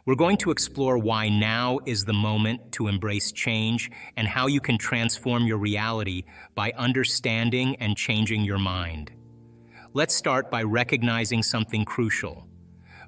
We're going to explore why now is the moment to embrace change and how you can transform your reality by understanding and changing your mind. Let's start by recognizing something crucial.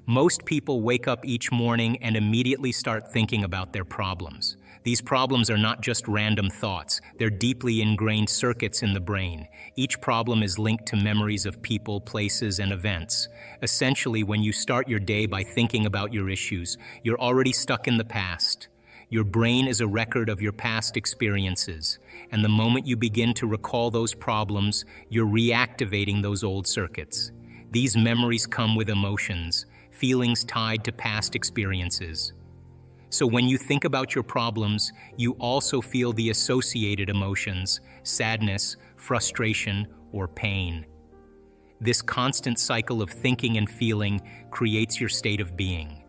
Most people wake up each morning and immediately start thinking about their problems. These problems are not just random thoughts, they're deeply ingrained circuits in the brain. Each problem is linked to memories of people, places, and events. Essentially, when you start your day by thinking about your issues, you're already stuck in the past. Your brain is a record of your past experiences, and the moment you begin to recall those problems, you're reactivating those old circuits. These memories come with emotions, feelings tied to past experiences. So when you think about your problems, you also feel the associated emotions, sadness, frustration, or pain. This constant cycle of thinking and feeling creates your state of being.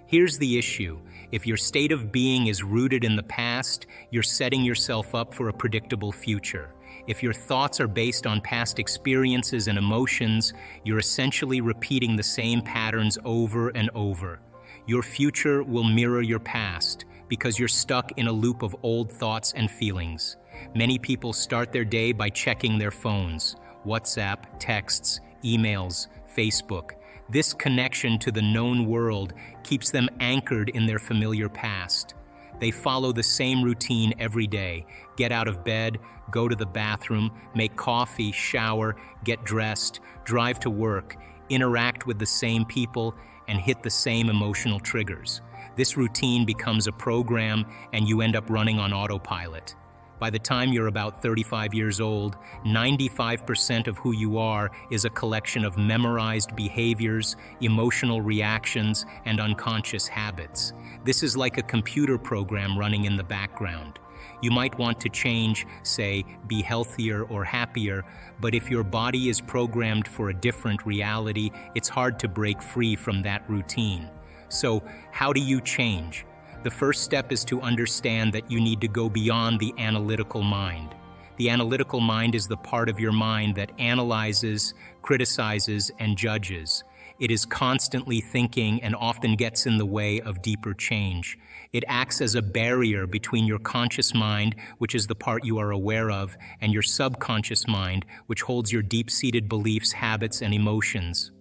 Here's the issue. If your state of being is rooted in the past, you're setting yourself up for a predictable future. If your thoughts are based on past experiences and emotions, you're essentially repeating the same patterns over and over. Your future will mirror your past because you're stuck in a loop of old thoughts and feelings. Many people start their day by checking their phones, WhatsApp, texts, emails, Facebook. This connection to the known world keeps them anchored in their familiar past. They follow the same routine every day: get out of bed, go to the bathroom, make coffee, shower, get dressed, drive to work, interact with the same people, and hit the same emotional triggers. This routine becomes a program, and you end up running on autopilot. By the time you're about 35 years old, 95% of who you are is a collection of memorized behaviors, emotional reactions, and unconscious habits. This is like a computer program running in the background. You might want to change, say, be healthier or happier, but if your body is programmed for a different reality, it's hard to break free from that routine. So, how do you change? The first step is to understand that you need to go beyond the analytical mind. The analytical mind is the part of your mind that analyzes, criticizes, and judges. It is constantly thinking and often gets in the way of deeper change. It acts as a barrier between your conscious mind, which is the part you are aware of, and your subconscious mind, which holds your deep-seated beliefs, habits, and emotions.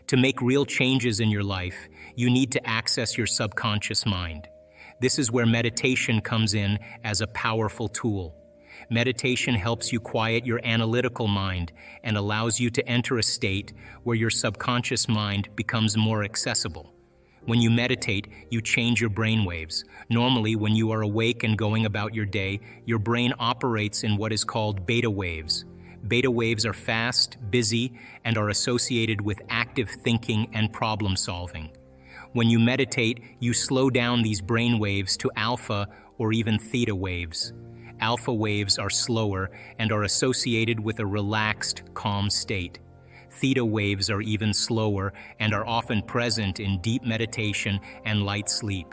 To make real changes in your life, you need to access your subconscious mind. This is where meditation comes in as a powerful tool. Meditation helps you quiet your analytical mind and allows you to enter a state where your subconscious mind becomes more accessible. When you meditate, you change your brain waves. Normally, when you are awake and going about your day, your brain operates in what is called beta waves. Beta waves are fast, busy, and are associated with active thinking and problem solving. When you meditate, you slow down these brain waves to alpha or even theta waves. Alpha waves are slower and are associated with a relaxed, calm state. Theta waves are even slower and are often present in deep meditation and light sleep.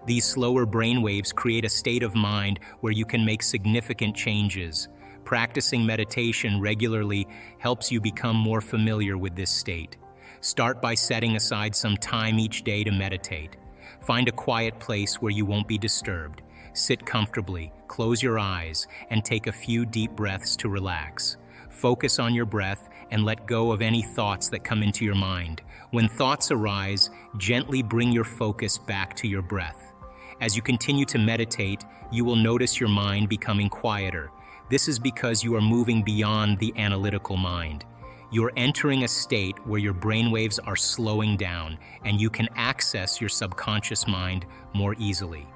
These slower brain waves create a state of mind where you can make significant changes. Practicing meditation regularly helps you become more familiar with this state. Start by setting aside some time each day to meditate. Find a quiet place where you won't be disturbed. Sit comfortably, close your eyes, and take a few deep breaths to relax. Focus on your breath and let go of any thoughts that come into your mind. When thoughts arise, gently bring your focus back to your breath. As you continue to meditate, you will notice your mind becoming quieter. This is because you are moving beyond the analytical mind. You're entering a state where your brainwaves are slowing down and you can access your subconscious mind more easily.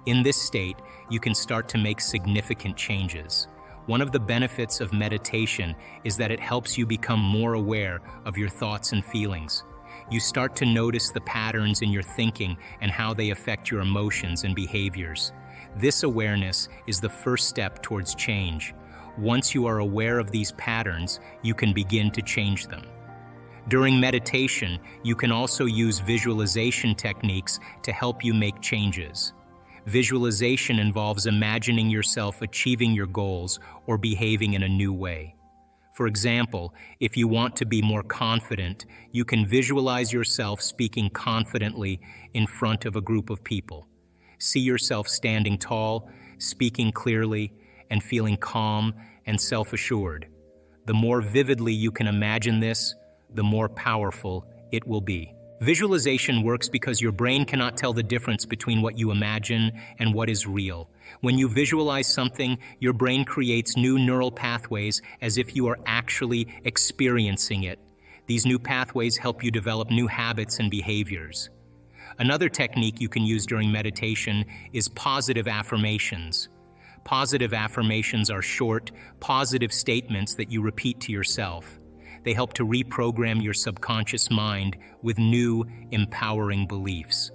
In this state, you can start to make significant changes. One of the benefits of meditation is that it helps you become more aware of your thoughts and feelings. You start to notice the patterns in your thinking and how they affect your emotions and behaviors. This awareness is the first step towards change. Once you are aware of these patterns, you can begin to change them. During meditation, you can also use visualization techniques to help you make changes. Visualization involves imagining yourself achieving your goals or behaving in a new way. For example, if you want to be more confident, you can visualize yourself speaking confidently in front of a group of people. See yourself standing tall, speaking clearly, and feeling calm and self-assured. The more vividly you can imagine this, the more powerful it will be. Visualization works because your brain cannot tell the difference between what you imagine and what is real. When you visualize something, your brain creates new neural pathways as if you are actually experiencing it. These new pathways help you develop new habits and behaviors. Another technique you can use during meditation is positive affirmations. Positive affirmations are short, positive statements that you repeat to yourself. They help to reprogram your subconscious mind with new, empowering beliefs.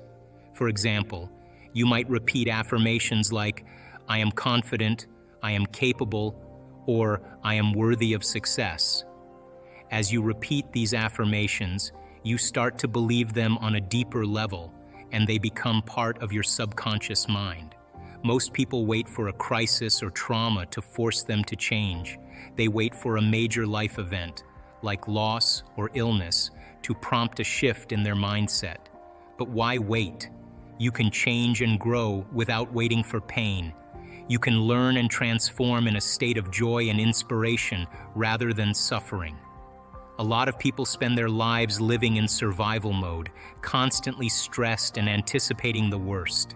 For example, you might repeat affirmations like, "I am confident," "I am capable," or "I am worthy of success." As you repeat these affirmations, you start to believe them on a deeper level, and they become part of your subconscious mind. Most people wait for a crisis or trauma to force them to change. They wait for a major life event, like loss or illness, to prompt a shift in their mindset. But why wait? You can change and grow without waiting for pain. You can learn and transform in a state of joy and inspiration rather than suffering. A lot of people spend their lives living in survival mode, constantly stressed and anticipating the worst.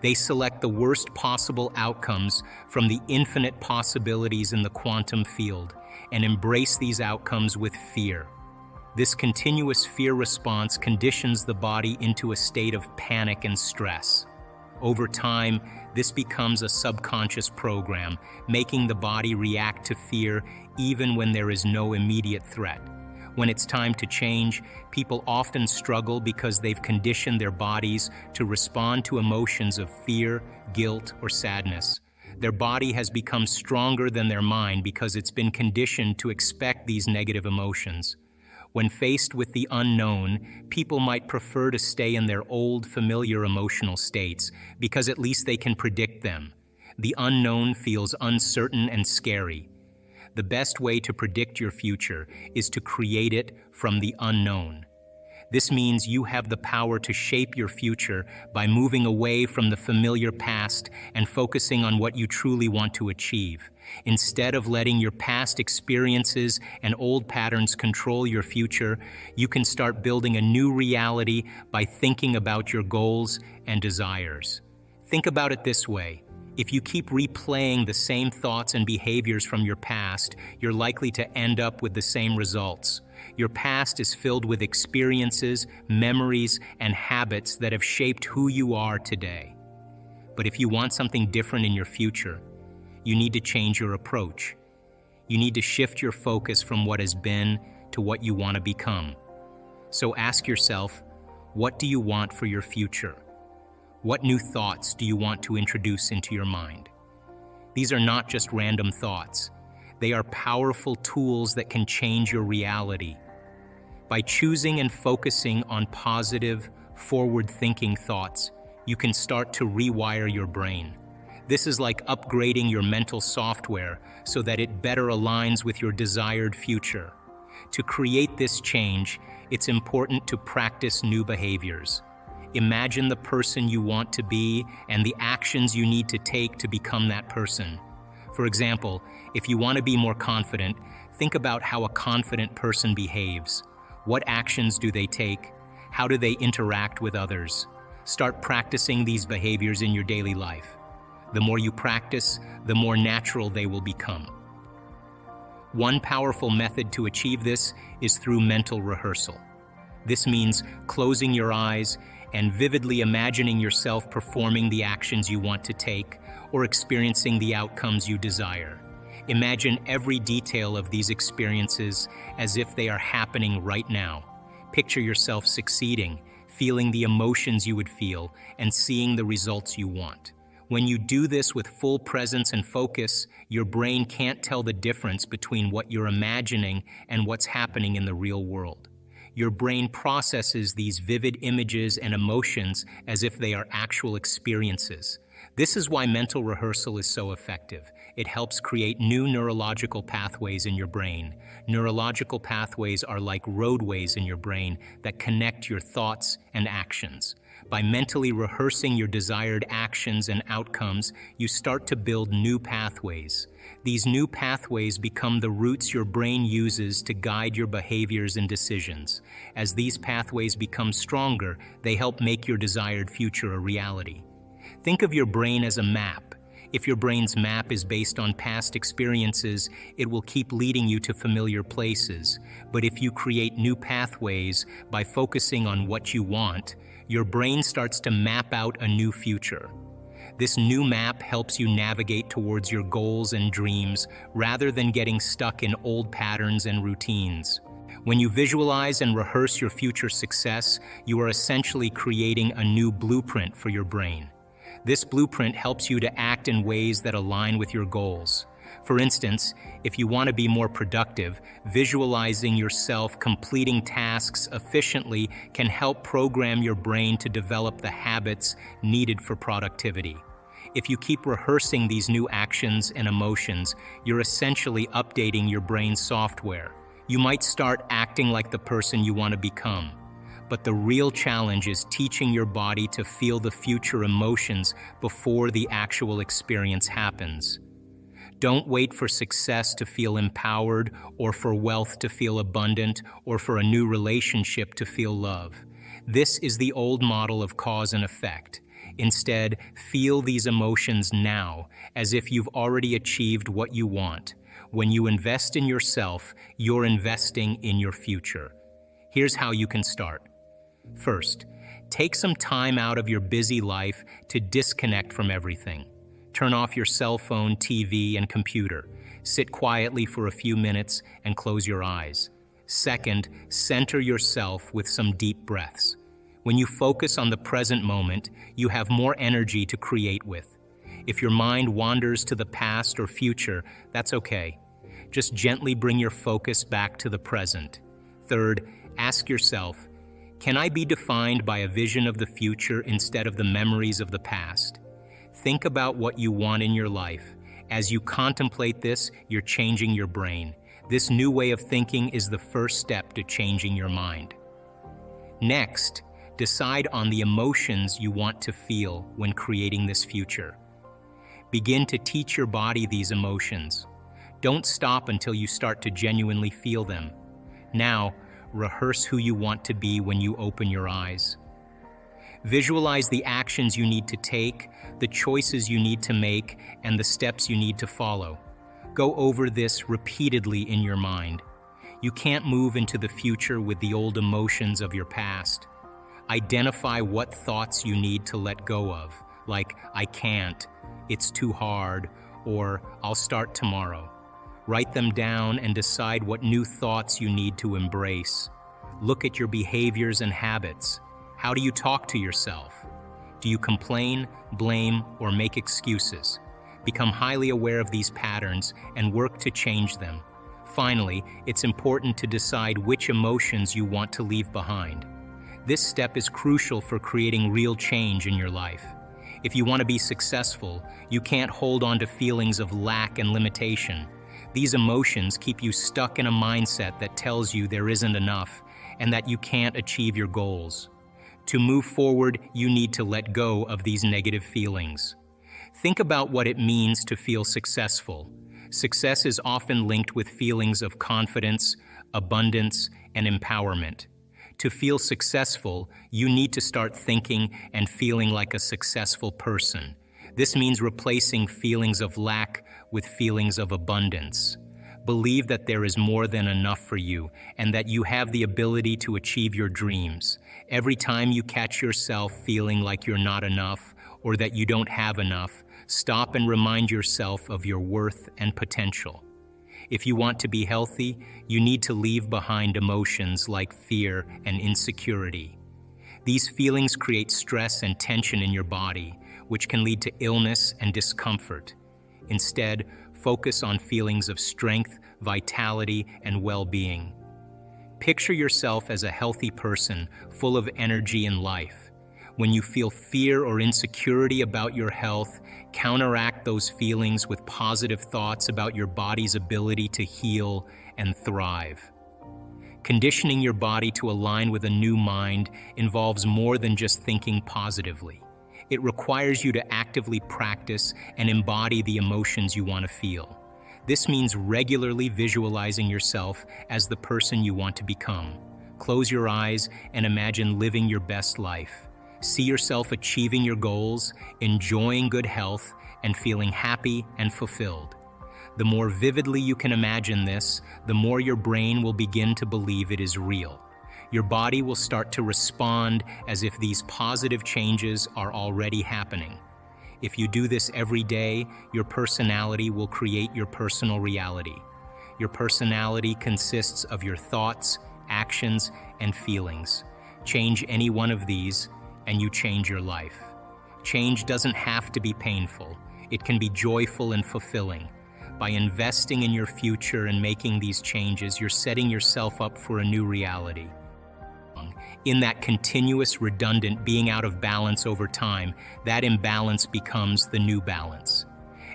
They select the worst possible outcomes from the infinite possibilities in the quantum field and embrace these outcomes with fear. This continuous fear response conditions the body into a state of panic and stress. Over time, this becomes a subconscious program, making the body react to fear even when there is no immediate threat. When it's time to change, people often struggle because they've conditioned their bodies to respond to emotions of fear, guilt, or sadness. Their body has become stronger than their mind because it's been conditioned to expect these negative emotions. When faced with the unknown, people might prefer to stay in their old, familiar emotional states because at least they can predict them. The unknown feels uncertain and scary. The best way to predict your future is to create it from the unknown. This means you have the power to shape your future by moving away from the familiar past and focusing on what you truly want to achieve. Instead of letting your past experiences and old patterns control your future, you can start building a new reality by thinking about your goals and desires. Think about it this way. If you keep replaying the same thoughts and behaviors from your past, you're likely to end up with the same results. Your past is filled with experiences, memories, and habits that have shaped who you are today. But if you want something different in your future, you need to change your approach. You need to shift your focus from what has been to what you want to become. So ask yourself, what do you want for your future? What new thoughts do you want to introduce into your mind? These are not just random thoughts. They are powerful tools that can change your reality. By choosing and focusing on positive, forward-thinking thoughts, you can start to rewire your brain. This is like upgrading your mental software so that it better aligns with your desired future. To create this change, it's important to practice new behaviors. Imagine the person you want to be and the actions you need to take to become that person. For example, if you want to be more confident, think about how a confident person behaves. What actions do they take? How do they interact with others? Start practicing these behaviors in your daily life. The more you practice, the more natural they will become. One powerful method to achieve this is through mental rehearsal. This means closing your eyes and vividly imagining yourself performing the actions you want to take or experiencing the outcomes you desire. Imagine every detail of these experiences as if they are happening right now. Picture yourself succeeding, feeling the emotions you would feel, and seeing the results you want. When you do this with full presence and focus, your brain can't tell the difference between what you're imagining and what's happening in the real world. Your brain processes these vivid images and emotions as if they are actual experiences. This is why mental rehearsal is so effective. It helps create new neurological pathways in your brain. Neurological pathways are like roadways in your brain that connect your thoughts and actions. By mentally rehearsing your desired actions and outcomes, you start to build new pathways. These new pathways become the routes your brain uses to guide your behaviors and decisions. As these pathways become stronger, they help make your desired future a reality. Think of your brain as a map. If your brain's map is based on past experiences, it will keep leading you to familiar places. But if you create new pathways by focusing on what you want, your brain starts to map out a new future. This new map helps you navigate towards your goals and dreams rather than getting stuck in old patterns and routines. When you visualize and rehearse your future success, you are essentially creating a new blueprint for your brain. This blueprint helps you to act in ways that align with your goals. For instance, if you want to be more productive, visualizing yourself completing tasks efficiently can help program your brain to develop the habits needed for productivity. If you keep rehearsing these new actions and emotions, you're essentially updating your brain's software. You might start acting like the person you want to become. But the real challenge is teaching your body to feel the future emotions before the actual experience happens. Don't wait for success to feel empowered, or for wealth to feel abundant, or for a new relationship to feel love. This is the old model of cause and effect. Instead, feel these emotions now, as if you've already achieved what you want. When you invest in yourself, you're investing in your future. Here's how you can start. First, take some time out of your busy life to disconnect from everything. Turn off your cell phone, TV, and computer. Sit quietly for a few minutes and close your eyes. Second, center yourself with some deep breaths. When you focus on the present moment, you have more energy to create with. If your mind wanders to the past or future, that's okay. Just gently bring your focus back to the present. Third, ask yourself, can I be defined by a vision of the future instead of the memories of the past? Think about what you want in your life. As you contemplate this, you're changing your brain. This new way of thinking is the first step to changing your mind. Next, decide on the emotions you want to feel when creating this future. Begin to teach your body these emotions. Don't stop until you start to genuinely feel them. Now, rehearse who you want to be when you open your eyes. Visualize the actions you need to take, the choices you need to make, and the steps you need to follow. Go over this repeatedly in your mind. You can't move into the future with the old emotions of your past. Identify what thoughts you need to let go of, like, I can't, it's too hard, or I'll start tomorrow. Write them down and decide what new thoughts you need to embrace. Look at your behaviors and habits. How do you talk to yourself? Do you complain, blame, or make excuses? Become highly aware of these patterns and work to change them. Finally, it's important to decide which emotions you want to leave behind. This step is crucial for creating real change in your life. If you want to be successful, you can't hold on to feelings of lack and limitation. These emotions keep you stuck in a mindset that tells you there isn't enough and that you can't achieve your goals. To move forward, you need to let go of these negative feelings. Think about what it means to feel successful. Success is often linked with feelings of confidence, abundance, and empowerment. To feel successful, you need to start thinking and feeling like a successful person. This means replacing feelings of lack with feelings of abundance. Believe that there is more than enough for you and that you have the ability to achieve your dreams. Every time you catch yourself feeling like you're not enough or that you don't have enough, stop and remind yourself of your worth and potential. If you want to be healthy, you need to leave behind emotions like fear and insecurity. These feelings create stress and tension in your body, which can lead to illness and discomfort. Instead, focus on feelings of strength, vitality, and well-being. Picture yourself as a healthy person, full of energy and life. When you feel fear or insecurity about your health, counteract those feelings with positive thoughts about your body's ability to heal and thrive. Conditioning your body to align with a new mind involves more than just thinking positively. It requires you to actively practice and embody the emotions you want to feel. This means regularly visualizing yourself as the person you want to become. Close your eyes and imagine living your best life. See yourself achieving your goals, enjoying good health, and feeling happy and fulfilled. The more vividly you can imagine this, the more your brain will begin to believe it is real. Your body will start to respond as if these positive changes are already happening. If you do this every day, your personality will create your personal reality. Your personality consists of your thoughts, actions, and feelings. Change any one of these, and you change your life. Change doesn't have to be painful. It can be joyful and fulfilling. By investing in your future and making these changes, you're setting yourself up for a new reality. In that continuous, redundant being out of balance over time, that imbalance becomes the new balance.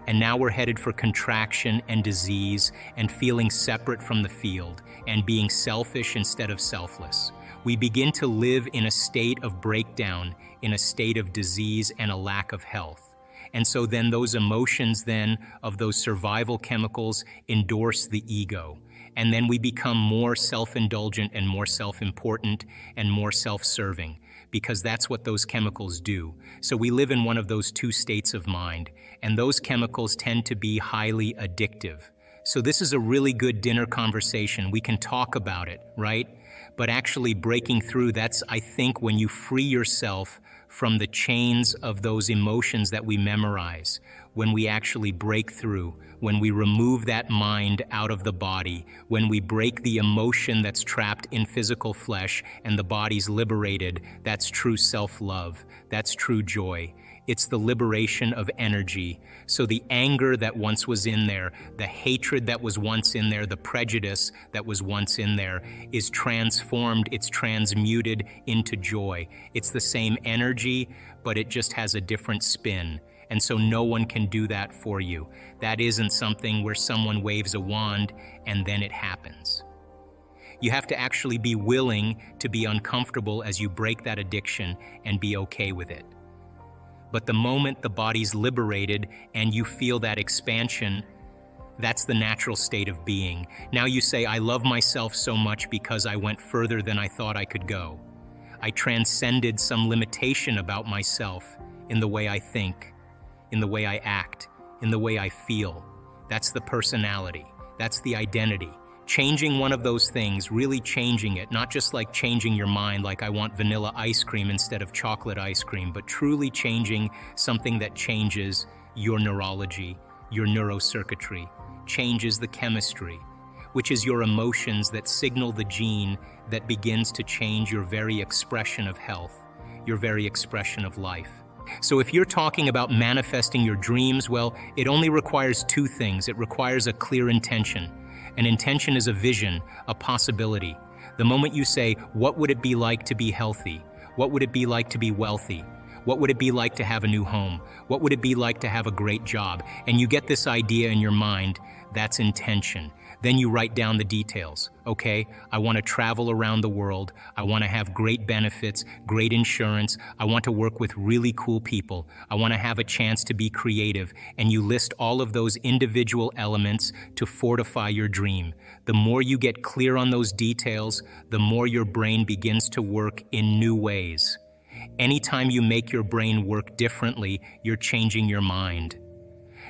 And now we're headed for contraction and disease and feeling separate from the field and being selfish instead of selfless. We begin to live in a state of breakdown, in a state of disease and a lack of health. And so then those emotions then of those survival chemicals endorse the ego. And then we become more self-indulgent and more self-important and more self-serving, because that's what those chemicals do. So we live in one of those two states of mind, and those chemicals tend to be highly addictive. So this is a really good dinner conversation. We can talk about it, right? But actually breaking through, that's, I think, when you free yourself from the chains of those emotions that we memorize, when we actually break through, when we remove that mind out of the body, when we break the emotion that's trapped in physical flesh and the body's liberated, that's true self-love, that's true joy. It's the liberation of energy. So the anger that once was in there, the hatred that was once in there, the prejudice that was once in there is transformed, it's transmuted into joy. It's the same energy, but it just has a different spin. And so no one can do that for you. That isn't something where someone waves a wand and then it happens. You have to actually be willing to be uncomfortable as you break that addiction and be okay with it. But the moment the body's liberated and you feel that expansion, that's the natural state of being. Now you say, I love myself so much because I went further than I thought I could go. I transcended some limitation about myself in the way I think, in the way I act, in the way I feel. That's the personality. That's the identity. Changing one of those things, really changing it, not just like changing your mind, like I want vanilla ice cream instead of chocolate ice cream, but truly changing something that changes your neurology, your neurocircuitry, changes the chemistry, which is your emotions that signal the gene that begins to change your very expression of health, your very expression of life. So if you're talking about manifesting your dreams, well, it only requires two things. It requires a clear intention. An intention is a vision, a possibility. The moment you say, what would it be like to be healthy? What would it be like to be wealthy? What would it be like to have a new home? What would it be like to have a great job? And you get this idea in your mind, that's intention. Then you write down the details. Okay, I want to travel around the world. I want to have great benefits, great insurance. I want to work with really cool people. I want to have a chance to be creative. And you list all of those individual elements to fortify your dream. The more you get clear on those details, the more your brain begins to work in new ways. Anytime you make your brain work differently, you're changing your mind.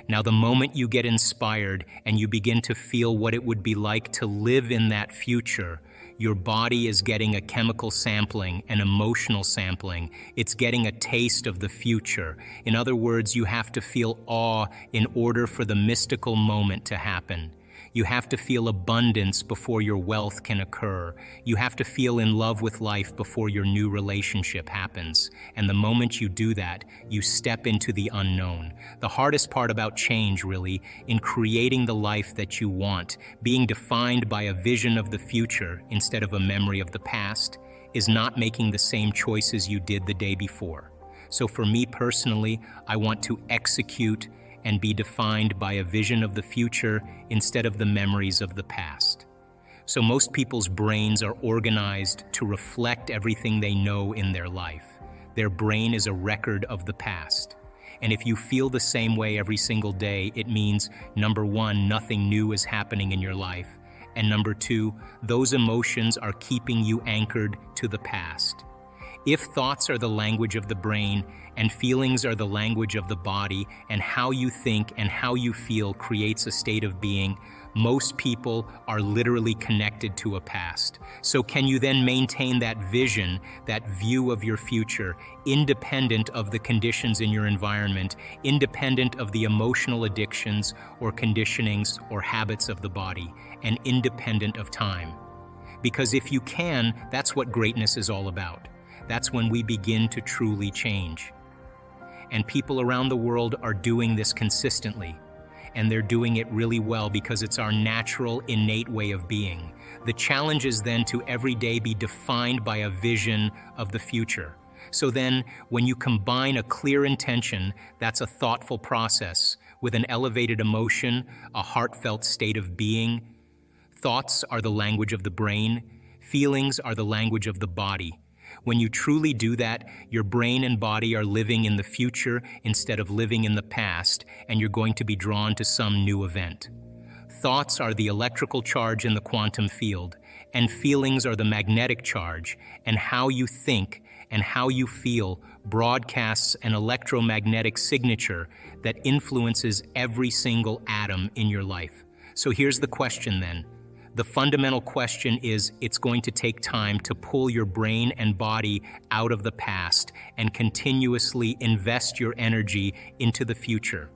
Now, the moment you get inspired and you begin to feel what it would be like to live in that future, your body is getting a chemical sampling, an emotional sampling. It's getting a taste of the future. In other words, you have to feel awe in order for the mystical moment to happen. You have to feel abundance before your wealth can occur. You have to feel in love with life before your new relationship happens. And the moment you do that, you step into the unknown. The hardest part about change, really, in creating the life that you want, being defined by a vision of the future instead of a memory of the past, is not making the same choices you did the day before. So for me personally, I want to execute and be defined by a vision of the future instead of the memories of the past. So most people's brains are organized to reflect everything they know in their life. Their brain is a record of the past. And if you feel the same way every single day, it means, number one, nothing new is happening in your life. And number two, those emotions are keeping you anchored to the past. If thoughts are the language of the brain and feelings are the language of the body, and how you think and how you feel creates a state of being, most people are literally connected to a past. So can you then maintain that vision, that view of your future, independent of the conditions in your environment, independent of the emotional addictions or conditionings or habits of the body, and independent of time? Because if you can, that's what greatness is all about. That's when we begin to truly change. And people around the world are doing this consistently. And they're doing it really well because it's our natural, innate way of being. The challenge is then to every day be defined by a vision of the future. So then, when you combine a clear intention, that's a thoughtful process, with an elevated emotion, a heartfelt state of being. Thoughts are the language of the brain. Feelings are the language of the body. When you truly do that, your brain and body are living in the future instead of living in the past, and you're going to be drawn to some new event. Thoughts are the electrical charge in the quantum field, and feelings are the magnetic charge, and how you think and how you feel broadcasts an electromagnetic signature that influences every single atom in your life. So here's the question then. The fundamental question is, it's going to take time to pull your brain and body out of the past and continuously invest your energy into the future.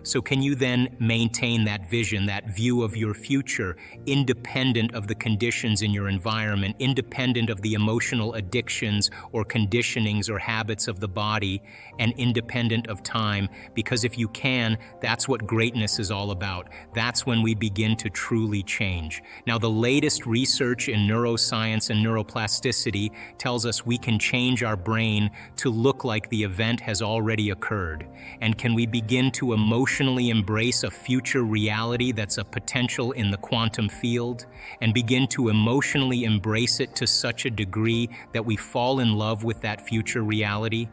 So can you then maintain that vision, that view of your future, independent of the conditions in your environment, independent of the emotional addictions or conditionings or habits of the body, and independent of time? Because if you can, that's what greatness is all about. That's when we begin to truly change. Now, the latest research in neuroscience and neuroplasticity tells us we can change our brain to look like the event has already occurred. And can we begin to emotionally embrace a future reality that's a potential in the quantum field, and begin to emotionally embrace it to such a degree that we fall in love with that future reality,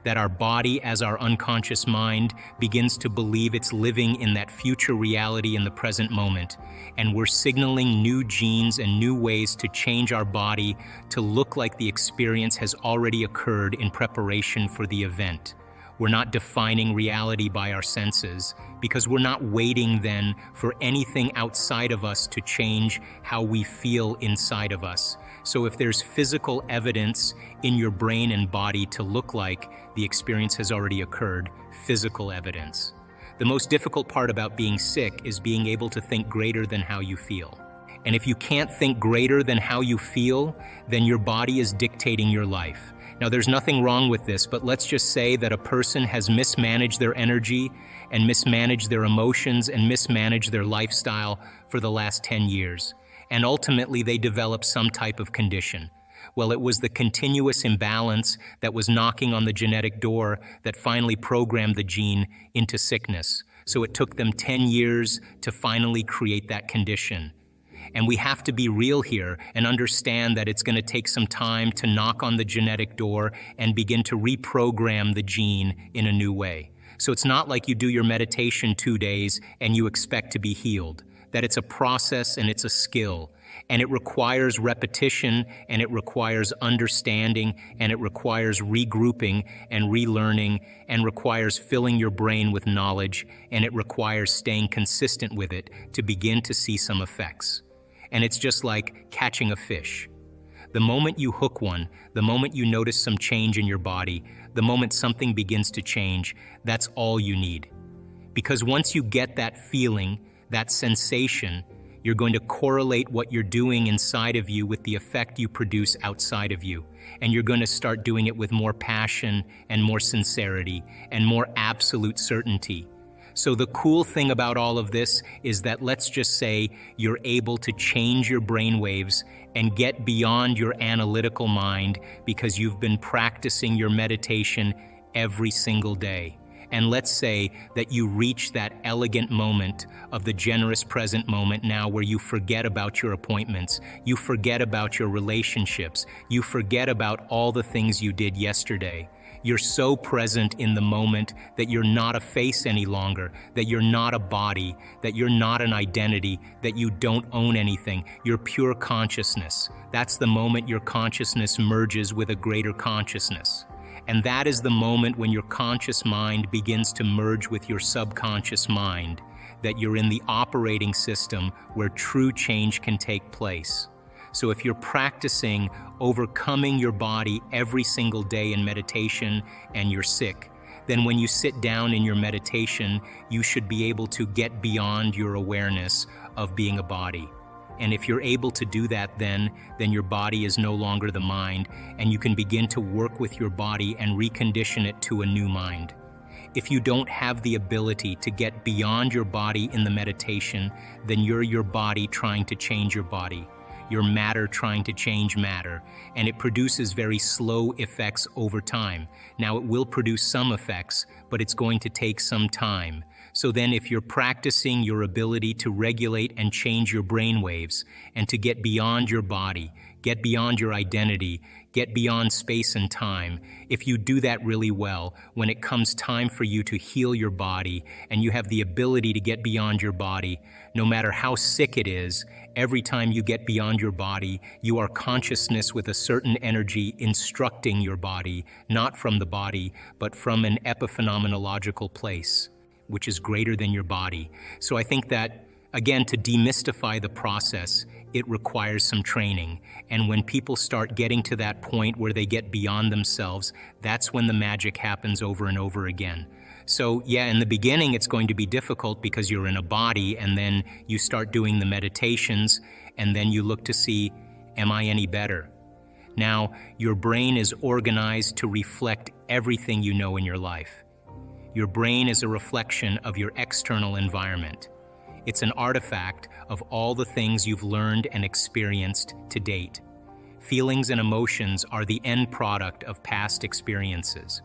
that our body, as our unconscious mind, begins to believe it's living in that future reality in the present moment, and we're signaling new genes and new ways to change our body to look like the experience has already occurred in preparation for the event. We're not defining reality by our senses, because we're not waiting then for anything outside of us to change how we feel inside of us. So if there's physical evidence in your brain and body to look like the experience has already occurred, physical evidence. The most difficult part about being sick is being able to think greater than how you feel. And if you can't think greater than how you feel, then your body is dictating your life. Now, there's nothing wrong with this, but let's just say that a person has mismanaged their energy and mismanaged their emotions and mismanaged their lifestyle for the last 10 years. And ultimately, they develop some type of condition. Well, it was the continuous imbalance that was knocking on the genetic door that finally programmed the gene into sickness. So it took them 10 years to finally create that condition. And we have to be real here and understand that it's going to take some time to knock on the genetic door and begin to reprogram the gene in a new way. So it's not like you do your meditation 2 days and you expect to be healed. That it's a process and it's a skill. And it requires repetition, and it requires understanding, and it requires regrouping and relearning, and requires filling your brain with knowledge, and it requires staying consistent with it to begin to see some effects. And it's just like catching a fish. The moment you hook one, the moment you notice some change in your body, the moment something begins to change, that's all you need. Because once you get that feeling, that sensation, you're going to correlate what you're doing inside of you with the effect you produce outside of you. And you're going to start doing it with more passion and more sincerity and more absolute certainty. So the cool thing about all of this is that, let's just say you're able to change your brainwaves and get beyond your analytical mind because you've been practicing your meditation every single day. And let's say that you reach that elegant moment of the generous present moment now where you forget about your appointments, you forget about your relationships, you forget about all the things you did yesterday. You're so present in the moment that you're not a face any longer, that you're not a body, that you're not an identity, that you don't own anything. You're pure consciousness. That's the moment your consciousness merges with a greater consciousness. And that is the moment when your conscious mind begins to merge with your subconscious mind, that you're in the operating system where true change can take place. So if you're practicing overcoming your body every single day in meditation and you're sick, then when you sit down in your meditation, you should be able to get beyond your awareness of being a body. And if you're able to do that, then your body is no longer the mind, and you can begin to work with your body and recondition it to a new mind. If you don't have the ability to get beyond your body in the meditation, then you're your body trying to change your body. Your matter trying to change matter, and it produces very slow effects over time. Now, it will produce some effects, but it's going to take some time. So then if you're practicing your ability to regulate and change your brain waves and to get beyond your body, get beyond your identity, get beyond space and time, if you do that really well, when it comes time for you to heal your body and you have the ability to get beyond your body, no matter how sick it is, every time you get beyond your body, you are consciousness with a certain energy instructing your body, not from the body, but from an epiphenomenological place, which is greater than your body. So I think that, again, to demystify the process, it requires some training. And when people start getting to that point where they get beyond themselves, that's when the magic happens over and over again. So yeah, in the beginning, it's going to be difficult because you're in a body, and then you start doing the meditations, and then you look to see, am I any better? Now, your brain is organized to reflect everything you know in your life. Your brain is a reflection of your external environment. It's an artifact of all the things you've learned and experienced to date. Feelings and emotions are the end product of past experiences.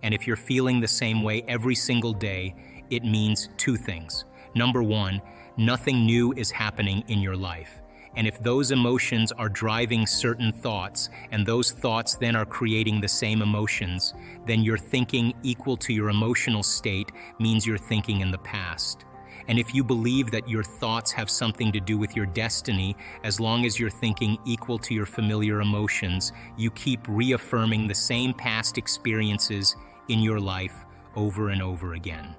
And if you're feeling the same way every single day, it means two things. Number one, nothing new is happening in your life. And if those emotions are driving certain thoughts, and those thoughts then are creating the same emotions, then your thinking equal to your emotional state means you're thinking in the past. And if you believe that your thoughts have something to do with your destiny, as long as you're thinking equal to your familiar emotions, you keep reaffirming the same past experiences in your life over and over again.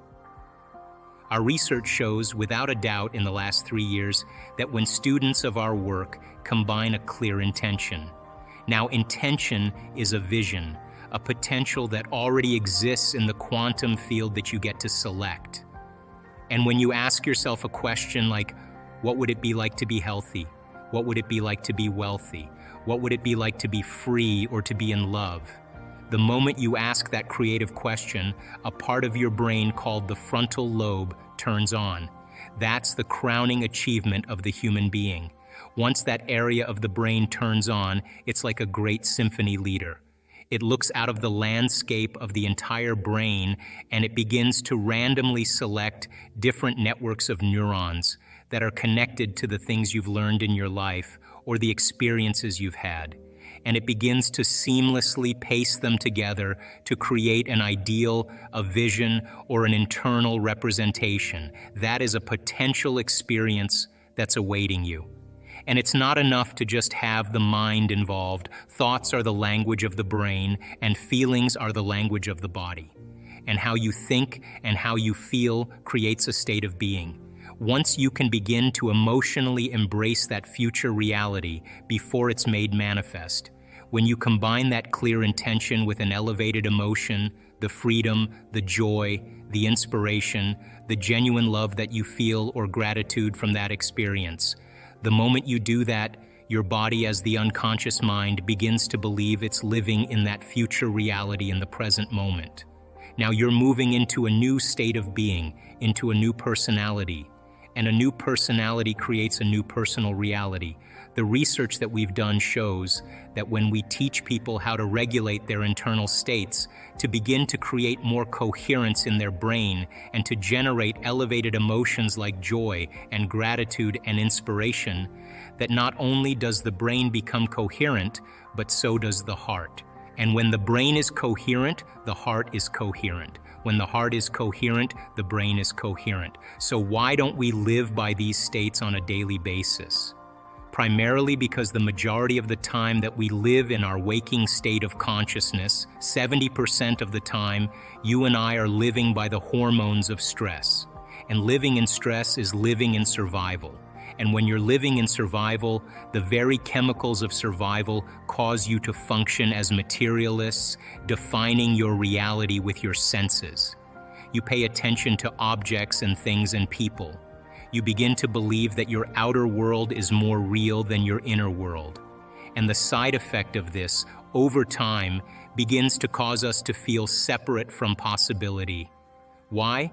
Our research shows, without a doubt, in the last 3 years, that when students of our work combine a clear intention. Now, intention is a vision, a potential that already exists in the quantum field that you get to select. And when you ask yourself a question like, what would it be like to be healthy? What would it be like to be wealthy? What would it be like to be free or to be in love? The moment you ask that creative question, a part of your brain called the frontal lobe turns on. That's the crowning achievement of the human being. Once that area of the brain turns on, it's like a great symphony leader. It looks out of the landscape of the entire brain, and it begins to randomly select different networks of neurons that are connected to the things you've learned in your life or the experiences you've had. And it begins to seamlessly paste them together to create an ideal, a vision, or an internal representation. That is a potential experience that's awaiting you. And it's not enough to just have the mind involved. Thoughts are the language of the brain, and feelings are the language of the body. And how you think and how you feel creates a state of being. Once you can begin to emotionally embrace that future reality before it's made manifest, when you combine that clear intention with an elevated emotion, the freedom, the joy, the inspiration, the genuine love that you feel or gratitude from that experience, the moment you do that, your body as the unconscious mind begins to believe it's living in that future reality in the present moment. Now you're moving into a new state of being, into a new personality. And a new personality creates a new personal reality. The research that we've done shows that when we teach people how to regulate their internal states, to begin to create more coherence in their brain, and to generate elevated emotions like joy and gratitude and inspiration, that not only does the brain become coherent, but so does the heart. And when the brain is coherent, the heart is coherent. When the heart is coherent, the brain is coherent. So why don't we live by these states on a daily basis? Primarily because the majority of the time that we live in our waking state of consciousness, 70% of the time, you and I are living by the hormones of stress. And living in stress is living in survival. And when you're living in survival, the very chemicals of survival cause you to function as materialists, defining your reality with your senses. You pay attention to objects and things and people. You begin to believe that your outer world is more real than your inner world. And the side effect of this, over time, begins to cause us to feel separate from possibility. Why?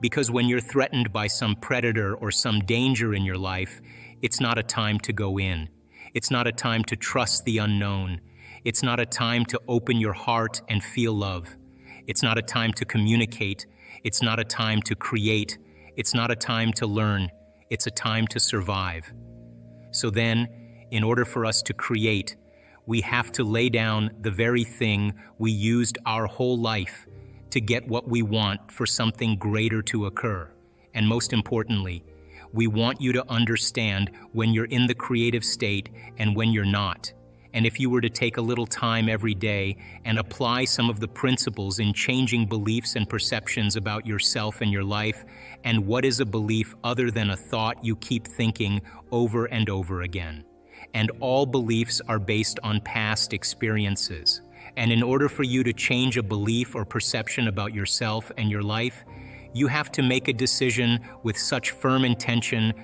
Because when you're threatened by some predator or some danger in your life, it's not a time to go in. It's not a time to trust the unknown. It's not a time to open your heart and feel love. It's not a time to communicate. It's not a time to create. It's not a time to learn. It's a time to survive. So then, in order for us to create, we have to lay down the very thing we used our whole life to get what we want for something greater to occur. And most importantly, we want you to understand when you're in the creative state and when you're not. And if you were to take a little time every day and apply some of the principles in changing beliefs and perceptions about yourself and your life, and what is a belief other than a thought you keep thinking over and over again? And all beliefs are based on past experiences. And in order for you to change a belief or perception about yourself and your life, you have to make a decision with such firm intention